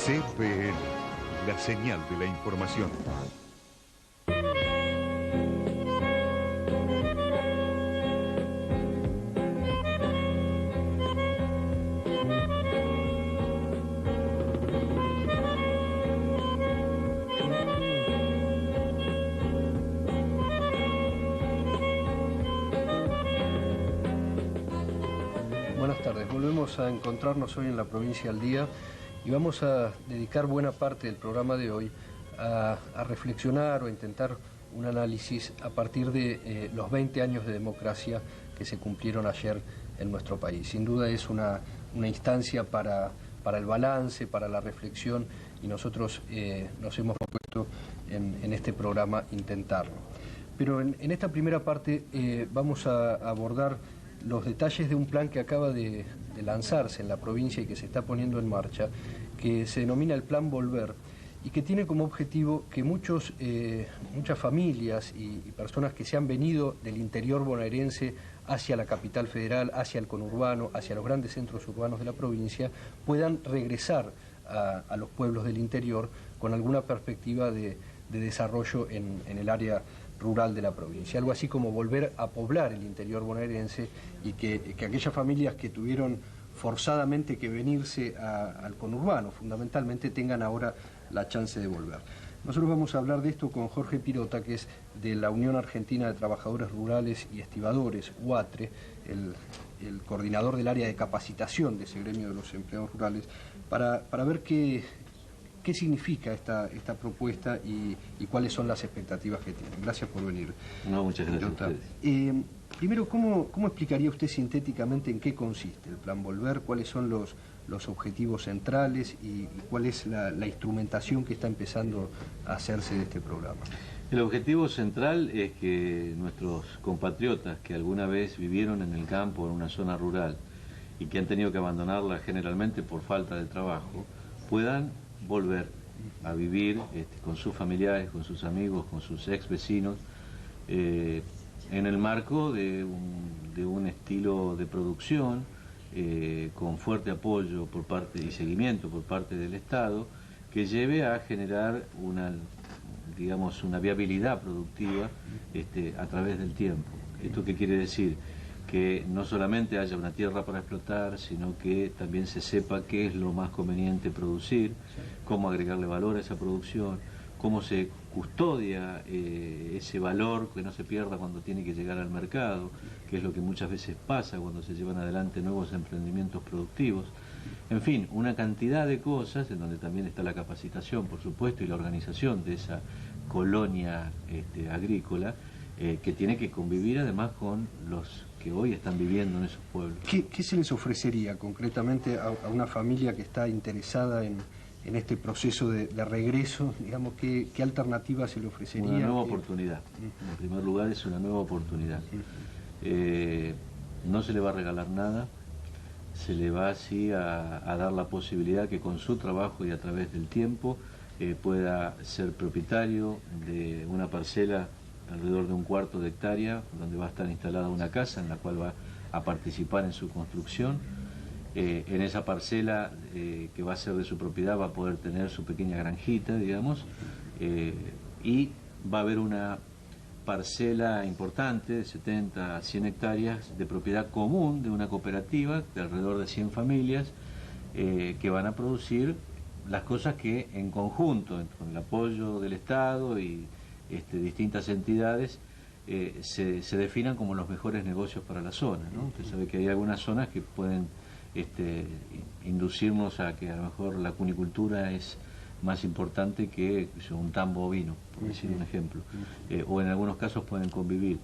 CBN, la señal de la información. Buenas tardes, volvemos a encontrarnos hoy en la Provincia al Día y vamos a dedicar buena parte del programa de hoy a reflexionar o a intentar un análisis a partir de los 20 años de democracia que se cumplieron ayer en nuestro país. Sin duda es una instancia para el balance, para la reflexión, y nosotros nos hemos propuesto en este programa intentarlo. Pero en esta primera parte vamos a abordar los detalles de un plan que acaba de lanzarse en la provincia y que se está poniendo en marcha, que se denomina el Plan Volver, y que tiene como objetivo que muchas familias y personas que se han venido del interior bonaerense hacia la capital federal, hacia el conurbano, hacia los grandes centros urbanos de la provincia, puedan regresar a los pueblos del interior con alguna perspectiva de desarrollo en el área rural de la provincia, algo así como volver a poblar el interior bonaerense, y que aquellas familias que tuvieron forzadamente que venirse al conurbano fundamentalmente tengan ahora la chance de volver. Nosotros vamos a hablar de esto con Jorge Pirota, que es de la Unión Argentina de Trabajadores Rurales y Estibadores, UATRE, el coordinador del área de capacitación de ese gremio de los empleados rurales, para ver qué significa esta propuesta y cuáles son las expectativas que tienen. Gracias por venir. No, muchas gracias a ustedes. Primero, ¿cómo explicaría usted sintéticamente en qué consiste el Plan Volver? ¿Cuáles son los objetivos centrales y cuál es la instrumentación que está empezando a hacerse de este programa? El objetivo central es que nuestros compatriotas que alguna vez vivieron en el campo, en una zona rural, y que han tenido que abandonarla generalmente por falta de trabajo, puedan volver a vivir con sus familiares, con sus amigos, con sus ex vecinos, en el marco de un estilo de producción con fuerte apoyo por parte y seguimiento por parte del Estado, que lleve a generar una viabilidad productiva a través del tiempo. ¿Esto qué quiere decir? Que no solamente haya una tierra para explotar, sino que también se sepa qué es lo más conveniente producir, cómo agregarle valor a esa producción, cómo se custodia ese valor, que no se pierda cuando tiene que llegar al mercado, que es lo que muchas veces pasa cuando se llevan adelante nuevos emprendimientos productivos. En fin, una cantidad de cosas en donde también está la capacitación, por supuesto, y la organización de esa colonia agrícola, que tiene que convivir además con los que hoy están viviendo en esos pueblos. ¿Qué se les ofrecería concretamente a una familia que está interesada en este proceso de regreso? Digamos, ¿qué alternativa se le ofrecería? Una nueva oportunidad. En primer lugar, es una nueva oportunidad. No se le va a regalar nada, se le va así a dar la posibilidad que con su trabajo y a través del tiempo pueda ser propietario de una parcela alrededor de 1/4 de hectárea, donde va a estar instalada una casa en la cual va a participar en su construcción. En esa parcela que va a ser de su propiedad va a poder tener su pequeña granjita, digamos, y va a haber una parcela importante de 70 a 100 hectáreas de propiedad común de una cooperativa de alrededor de 100 familias que van a producir las cosas que en conjunto, con el apoyo del Estado y distintas entidades, se definan como los mejores negocios para la zona, ¿no? Usted sabe que hay algunas zonas que pueden inducirnos a que a lo mejor la cunicultura es más importante que un tambo ovino, por decir un ejemplo, o en algunos casos pueden convivir.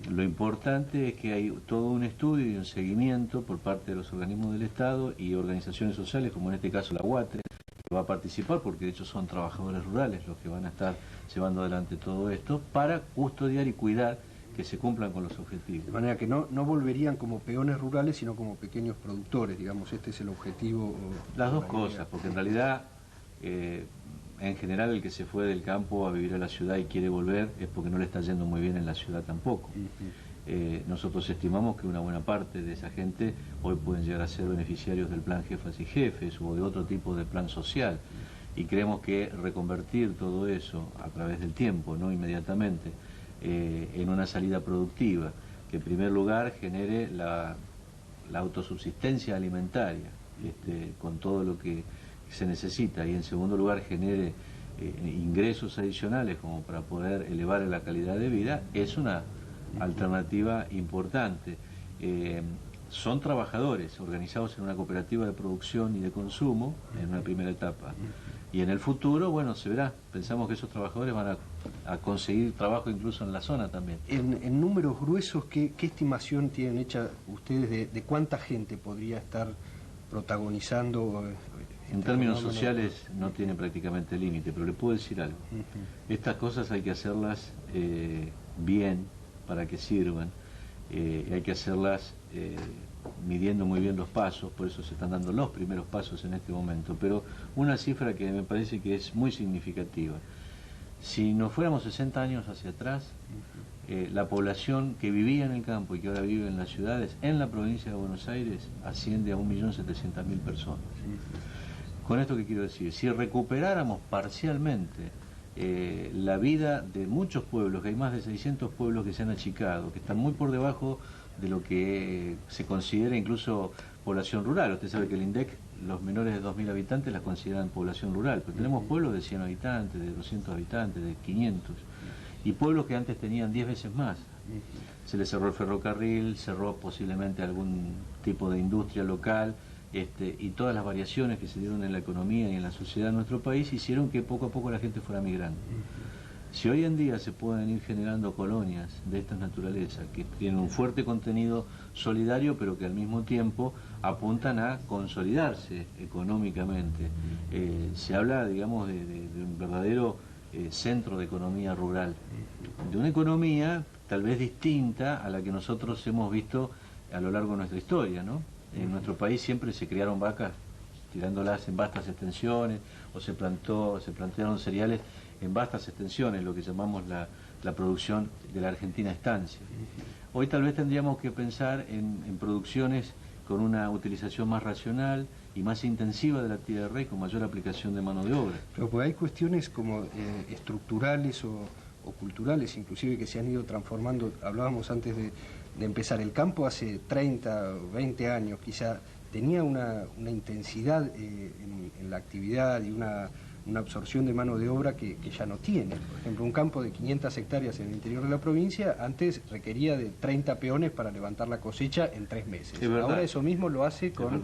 Lo importante es que hay todo un estudio y un seguimiento por parte de los organismos del Estado y organizaciones sociales, como en este caso la UATRE, que va a participar, porque de hecho son trabajadores rurales los que van a estar llevando adelante todo esto, para custodiar y cuidar que se cumplan con los objetivos. De manera que no volverían como peones rurales, sino como pequeños productores, digamos, este es el objetivo. Las dos cosas, porque en realidad, en general, el que se fue del campo a vivir a la ciudad y quiere volver es porque no le está yendo muy bien en la ciudad tampoco. Nosotros estimamos que una buena parte de esa gente hoy pueden llegar a ser beneficiarios del plan Jefas y Jefes o de otro tipo de plan social, y creemos que reconvertir todo eso a través del tiempo, no inmediatamente, en una salida productiva que en primer lugar genere la autosubsistencia alimentaria, con todo lo que se necesita, y en segundo lugar genere ingresos adicionales como para poder elevar la calidad de vida, es una alternativa importante. Son trabajadores organizados en una cooperativa de producción y de consumo en una primera etapa, y en el futuro, bueno, se verá. Pensamos que esos trabajadores van a conseguir trabajo incluso en la zona también. En números gruesos, ¿qué estimación tienen hecha ustedes de cuánta gente podría estar protagonizando? En términos sociales no tiene prácticamente límite, pero le puedo decir algo. Estas cosas hay que hacerlas bien para que sirvan, hay que hacerlas midiendo muy bien los pasos, por eso se están dando los primeros pasos en este momento, pero una cifra que me parece que es muy significativa. Si nos fuéramos 60 años hacia atrás, la población que vivía en el campo y que ahora vive en las ciudades, en la provincia de Buenos Aires, asciende a 1.700.000 personas. Con esto, ¿qué quiero decir? Si recuperáramos parcialmente la vida de muchos pueblos, que hay más de 600 pueblos que se han achicado, que están muy por debajo de lo que se considera incluso población rural. Usted sabe que el INDEC, los menores de 2.000 habitantes las consideran población rural, pero tenemos pueblos de 100 habitantes, de 200 habitantes, de 500, y pueblos que antes tenían 10 veces más. Se les cerró el ferrocarril, cerró posiblemente algún tipo de industria local, y todas las variaciones que se dieron en la economía y en la sociedad de nuestro país hicieron que poco a poco la gente fuera migrando. Si hoy en día se pueden ir generando colonias de estas naturalezas que tienen un fuerte contenido solidario, pero que al mismo tiempo apuntan a consolidarse económicamente, se habla, digamos, de un verdadero centro de economía rural, de una economía tal vez distinta a la que nosotros hemos visto a lo largo de nuestra historia, ¿no? En nuestro país siempre se criaron vacas tirándolas en vastas extensiones, o se plantearon cereales en vastas extensiones, lo que llamamos la producción de la Argentina estancia. Hoy tal vez tendríamos que pensar en producciones con una utilización más racional y más intensiva de la tierra y con mayor aplicación de mano de obra. Pero pues hay cuestiones como estructurales o culturales, inclusive, que se han ido transformando. Hablábamos antes de empezar, el campo hace 30 o 20 años quizá tenía una intensidad en la actividad y una absorción de mano de obra que ya no tiene. Por ejemplo, un campo de 500 hectáreas en el interior de la provincia antes requería de 30 peones para levantar la cosecha en 3 meses. Ahora eso mismo lo hace con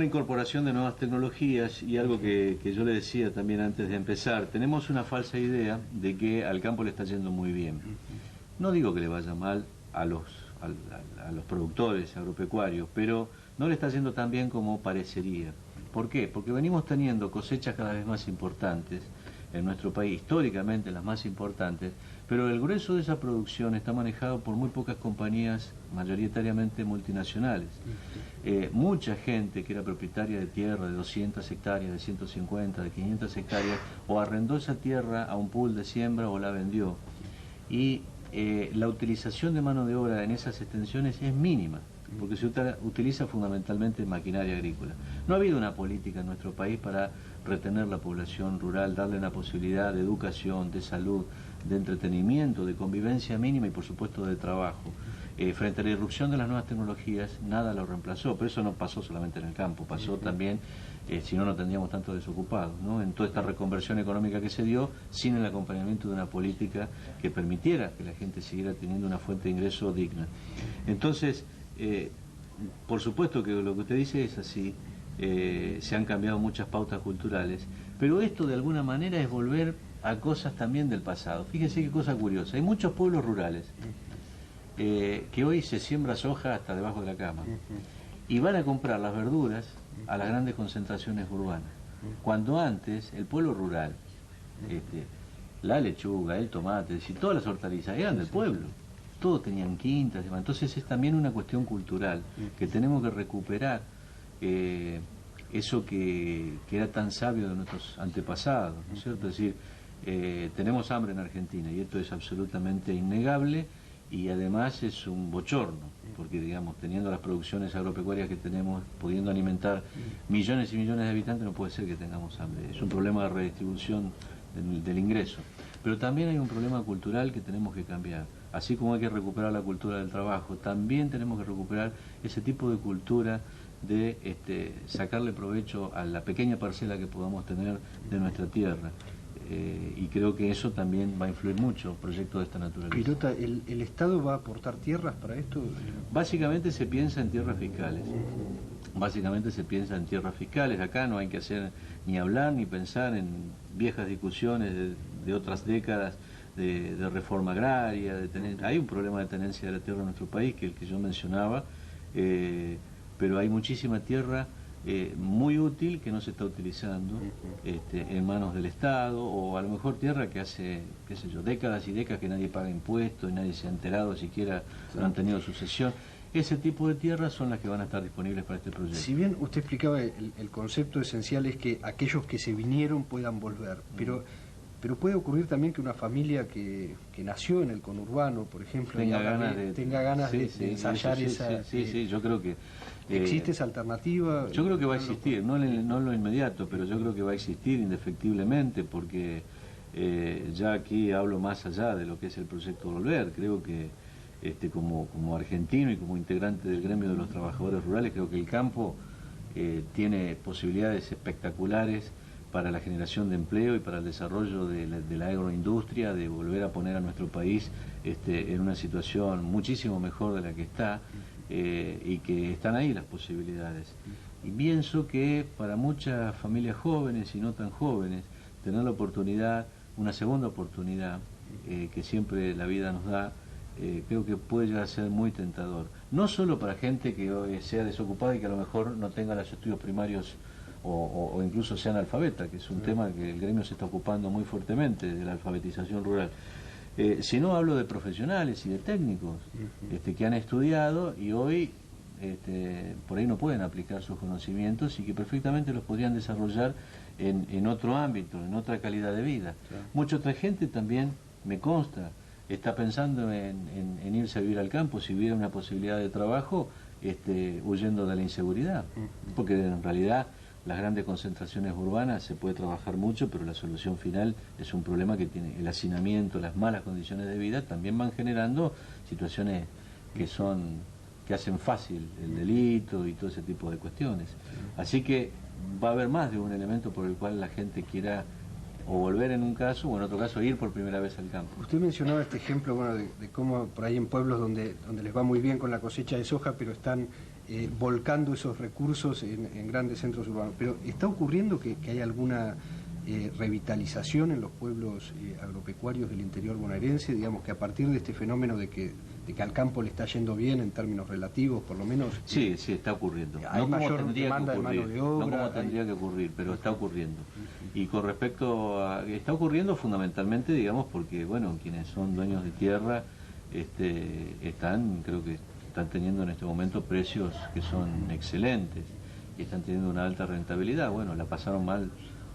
la incorporación de nuevas tecnologías. Y algo que yo le decía también antes de empezar, tenemos una falsa idea de que al campo le está yendo muy bien. No digo que le vaya mal a los productores agropecuarios, pero no le está yendo tan bien como parecería. ¿Por qué? Porque venimos teniendo cosechas cada vez más importantes en nuestro país, históricamente las más importantes, pero el grueso de esa producción está manejado por muy pocas compañías, mayoritariamente multinacionales. Mucha gente que era propietaria de tierra de 200 hectáreas, de 150, de 500 hectáreas, o arrendó esa tierra a un pool de siembra o la vendió. Y la utilización de mano de obra en esas extensiones es mínima, porque se utiliza fundamentalmente maquinaria agrícola. No ha habido una política en nuestro país para retener la población rural, darle una posibilidad de educación, de salud, de entretenimiento, de convivencia mínima y por supuesto de trabajo. Frente a la irrupción de las nuevas tecnologías, nada lo reemplazó, pero eso no pasó solamente en el campo, pasó también, si no, no tendríamos tantos desocupados, ¿no? En toda esta reconversión económica que se dio, sin el acompañamiento de una política que permitiera que la gente siguiera teniendo una fuente de ingreso digna. Entonces, por supuesto que lo que usted dice es así, se han cambiado muchas pautas culturales, pero esto de alguna manera es volver a cosas también del pasado. Fíjese qué cosa curiosa, hay muchos pueblos rurales que hoy se siembra soja hasta debajo de la cama y van a comprar las verduras a las grandes concentraciones urbanas, cuando antes el pueblo rural, la lechuga, el tomate, y todas las hortalizas eran del pueblo. Todos tenían quintas, entonces es también una cuestión cultural, que tenemos que recuperar eso que era tan sabio de nuestros antepasados, ¿no es cierto? Es decir, tenemos hambre en Argentina y esto es absolutamente innegable, y además es un bochorno, porque digamos, teniendo las producciones agropecuarias que tenemos, pudiendo alimentar millones y millones de habitantes, no puede ser que tengamos hambre. Es un problema de redistribución del ingreso. Pero también hay un problema cultural que tenemos que cambiar. Así como hay que recuperar la cultura del trabajo, también tenemos que recuperar ese tipo de cultura de sacarle provecho a la pequeña parcela que podamos tener de nuestra tierra. Y creo que eso también va a influir mucho proyectos de esta naturaleza. Pilota, ¿el Estado va a aportar tierras para esto? Básicamente se piensa en tierras fiscales. Básicamente se piensa en tierras fiscales. Acá no hay que hacer ni hablar ni pensar en viejas discusiones de otras décadas de reforma agraria. Hay un problema de tenencia de la tierra en nuestro país, que el que yo mencionaba, pero hay muchísima tierra muy útil que no se está utilizando en manos del Estado, o a lo mejor tierra que hace, qué sé yo, décadas y décadas que nadie paga impuestos y nadie se ha enterado siquiera, no han tenido sucesión. Ese tipo de tierras son las que van a estar disponibles para este proyecto. Si bien usted explicaba, el concepto esencial es que aquellos que se vinieron puedan volver, pero puede ocurrir también que una familia que nació en el conurbano, por ejemplo, tenga ganas de ensayar esa... Sí, yo creo que... ¿Existe esa alternativa? Yo creo que va a existir, no en lo inmediato, pero yo creo que va a existir indefectiblemente, porque ya aquí hablo más allá de lo que es el proyecto Volver. Creo que como argentino y como integrante del gremio de los trabajadores rurales, creo que el campo tiene posibilidades espectaculares para la generación de empleo y para el desarrollo de la agroindustria, de volver a poner a nuestro país en una situación muchísimo mejor de la que está, y que están ahí las posibilidades. Y pienso que para muchas familias jóvenes y no tan jóvenes, tener la oportunidad, una segunda oportunidad, que siempre la vida nos da, creo que puede llegar a ser muy tentador. No solo para gente que hoy sea desocupada y que a lo mejor no tenga los estudios primarios o incluso sea analfabeta, que es un tema que el gremio se está ocupando muy fuertemente, de la alfabetización rural. Si no, hablo de profesionales y de técnicos que han estudiado y hoy por ahí no pueden aplicar sus conocimientos y que perfectamente los podrían desarrollar en otro ámbito, en otra calidad de vida. Claro. Mucha otra gente también, me consta, está pensando en irse a vivir al campo si hubiera una posibilidad de trabajo, huyendo de la inseguridad, porque en realidad las grandes concentraciones urbanas se puede trabajar mucho, pero la solución final es un problema que tiene el hacinamiento, las malas condiciones de vida, también van generando situaciones que hacen fácil el delito y todo ese tipo de cuestiones. Así que va a haber más de un elemento por el cual la gente quiera o volver en un caso, o en otro caso ir por primera vez al campo. Usted mencionaba este ejemplo, bueno, de cómo por ahí en pueblos donde les va muy bien con la cosecha de soja, pero están volcando esos recursos en grandes centros urbanos. Pero ¿está ocurriendo que hay alguna revitalización en los pueblos agropecuarios del interior bonaerense? Digamos que a partir de este fenómeno de que al campo le está yendo bien en términos relativos, por lo menos... Sí, está ocurriendo. Hay mayor demanda de mano de obra. No como tendría que ocurrir, pero está ocurriendo. Y con respecto a... Está ocurriendo fundamentalmente, digamos, porque, bueno, quienes son dueños de tierra creo que están teniendo en este momento precios que son excelentes y están teniendo una alta rentabilidad. Bueno, la pasaron mal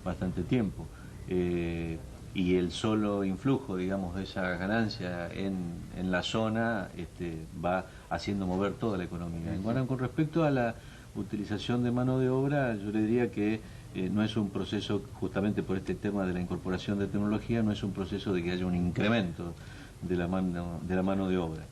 bastante tiempo. Y el solo influjo, digamos, de esa ganancia en la zona va haciendo mover toda la economía. Bueno, con respecto a la utilización de mano de obra, yo le diría que no es un proceso, justamente por este tema de la incorporación de tecnología, no es un proceso de que haya un incremento de la mano de obra.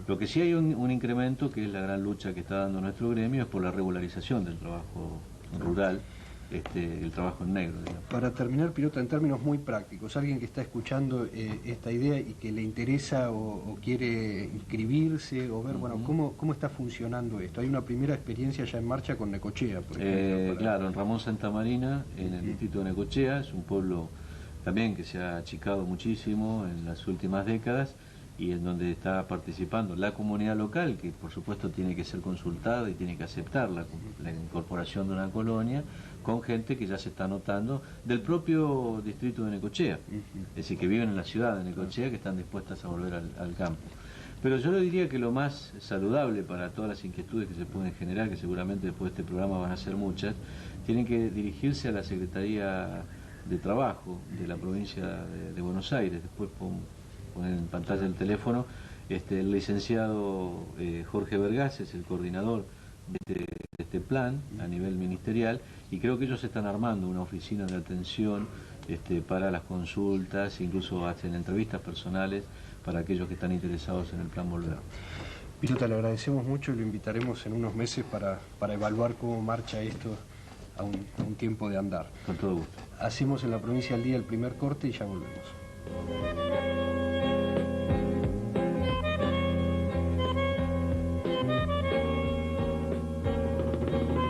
Lo que sí hay un incremento, que es la gran lucha que está dando nuestro gremio, es por la regularización del trabajo rural, el trabajo en negro, digamos. Para terminar, Pilota, en términos muy prácticos, alguien que está escuchando esta idea y que le interesa o quiere inscribirse o ver, bueno, ¿cómo está funcionando esto? Hay una primera experiencia ya en marcha con Necochea, por ejemplo. Claro, en Ramón Santa Marina, en el distrito de Necochea, es un pueblo también que se ha achicado muchísimo en las últimas décadas, y en donde está participando la comunidad local, que por supuesto tiene que ser consultada y tiene que aceptar la incorporación de una colonia, con gente que ya se está notando del propio distrito de Necochea, es decir, que viven en la ciudad de Necochea, que están dispuestas a volver al campo. Pero yo le diría que lo más saludable para todas las inquietudes que se pueden generar, que seguramente después de este programa van a ser muchas, tienen que dirigirse a la Secretaría de Trabajo de la provincia de Buenos Aires. Después poner en pantalla el teléfono, El licenciado Jorge Vergás es el coordinador de este plan a nivel ministerial, y creo que ellos están armando una oficina de atención para las consultas, incluso hacen entrevistas personales para aquellos que están interesados en el plan Volver. Pilota, le agradecemos mucho y lo invitaremos en unos meses para evaluar cómo marcha esto a un tiempo de andar. Con todo gusto. Hacemos en La Provincia al Día el primer corte y ya volvemos.